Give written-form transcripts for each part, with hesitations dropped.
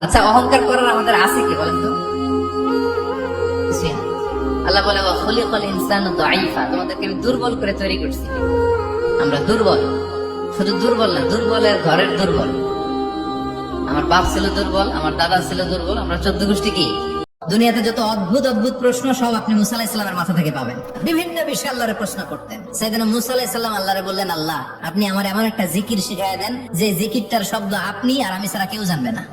আচ্ছা, অহংকার করার আমাদের আছে কি বলেন তো? কিছুই না। আল্লাহ বলে খুলিকাল ইনসানু দাঈফা, তোমাদেরকে আমি দুর্বল করে তৈরি করছি। আমরা দুর্বল, শুধু দুর্বল না, দুর্বলের ঘরের দুর্বল। আমার বাপ ছিল দুর্বল, আমার দাদা ছিল দুর্বল, আমরা 14 গোষ্ঠী কি। দুনিয়াতে যত অদ্ভুত অদ্ভুত প্রশ্ন সব আপনি মুসা আলাইহিস সালামের মাথা থেকে পাবেন। বিভিন্ন বিষয়ে আল্লাহরে প্রশ্ন করতেন। সেদিন মুসা আলাইহিস সালাম আল্লাহরে বললেন, আল্লাহ আপনি আমার এমন একটা জিকির শিখায় দেন যে জিকিরটার শব্দ আপনি আর আমি ছাড়া কেউ জানবে না।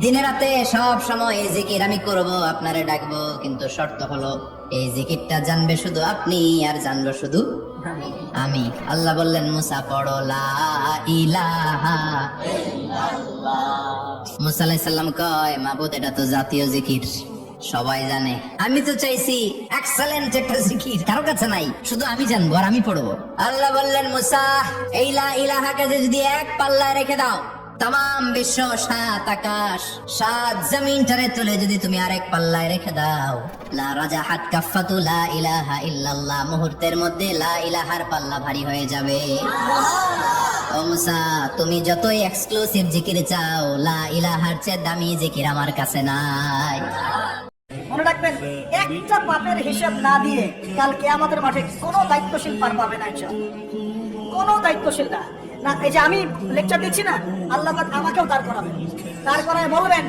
দিনে রাতে সব সময় এই জিকির আমি করব, আপনারে ডাকবো, কিন্তু শর্ত হলো এই জিকিরটা জানবে শুধু আপনি আর জানবো শুধু আমি। আল্লাহ বললেন, মুসা পড়ো লা ইলাহা ইল্লাল্লাহ। মুসা আলাইহিস সালাম কয়, মাবুদ এটা তো জাতীয় জিকির, সবাই জানে। আমি তো চাইছি এক্সেলেন্ট একটা জিকির, কারো কাছে নাই, শুধু আমি জানবো আর আমি পড়বো। আল্লাহ বললেন, মুসা এই লা ইলাহাকে যদি এক পাল্লায় রেখে দাও, তাম বিশ্ব 7 আকাশ 7 জমিনটারে তুলে যদি তুমি আরেক পাল্লায় রেখে দাও, লা রাজাহাত কাফাতু লা ইলাহা ইল্লাল্লাহ, মুহূর্তের মধ্যে লা ইলাহার পাল্লা ভারী হয়ে যাবে। ও মুসা, তুমি যতই এক্সক্লুসিভ জিকির চাও, লা ইলাহার চেয়ে দামি জিকির আমার কাছে নাই। মনে রাখবেন, একটা পাপের হিসাব না দিয়ে কাল কিয়ামতের মাঠে কোনো দায়িত্বশীল পার পাবে না, কোনো দায়িত্বশীল না। এই যে আমি লেকচার দিচ্ছি না, আল্লাহ পাক আমাকেও দাঁড় করাবেন, দাঁড় করায় বলবেন,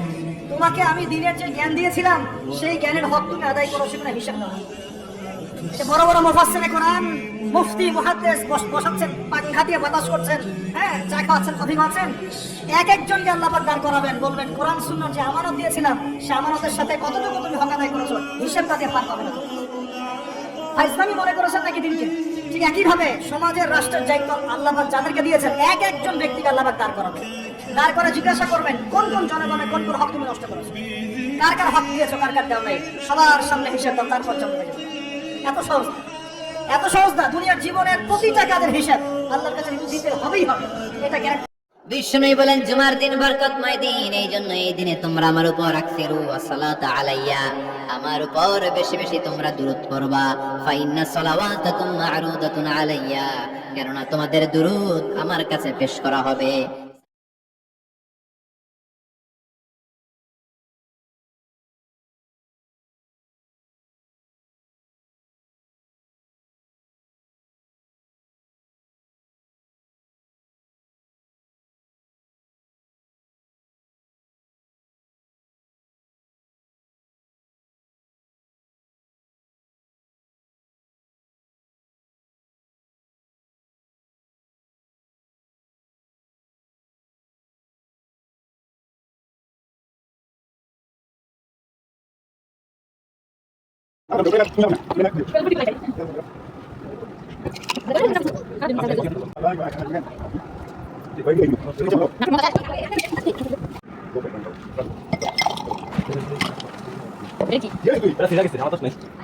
তোমাকে আমি দিনের যে জ্ঞান দিয়েছিলাম সেই জ্ঞানের হক তুমি আদায় করেছো কিনা হিসাব দাও। বড় বড় মুফাসসিরে কোরআন, মুফতি, মুহাদ্দিস বসাচ্ছেন, পাখা দিয়ে বাতাস করছেন, হ্যাঁ, চা খাওয়াচ্ছেন, কফি খাওয়াচ্ছেন, এক একজনকে আল্লাহ পাক দাঁড় করাবেন, বলবেন কোরআন সুন্নাহ যে আমানত দিয়েছিলাম সে আমানতের সাথে কতটুকু তুমি হক আদায় করেছো হিসাবটা দিয়ে পার পাবে না। ইসলামী মনে করেছেন নাকি দিনকে? ঠিক একইভাবে সমাজের, রাষ্ট্রের দায়িত্ব আল্লাহ পাক যাদেরকে দিয়েছেন, এক একজন ব্যক্তিকে আল্লাহ পাক দাঁড় করাবেন। দাঁড় করে জিজ্ঞাসা করবেন, কোন কোন জনগণের কোন কোন হক তুমি নষ্ট করেছো, কার কার হক দিয়েছো, কার কার দেওয়া নাই, সবার সামনে হিসাব দাও, তারপর জমা দেবে। এত সহজ, এত সহজ না। দুনিয়ার জীবনের প্রতিটা কাজের হিসাব আল্লাহর কাছে দিতে হবেই হবে, এটা গ্যারান্টি। বিষ্ণুই বলেন, জুমার দিন বরকতময় দিন, এই জন্য এই দিনে তোমরা আমার উপর আকসিরু আসসালাতা আলাইয়া, আমার উপর বেশি বেশি তোমরা দুরূদ পড়বা। ফাইন্না সালাওয়াতাকুম মা'রুদাতুন আলাইয়া, কেননা তোমাদের দুরূদ আমার কাছে পেশ করা হবে। Gracias, gracias,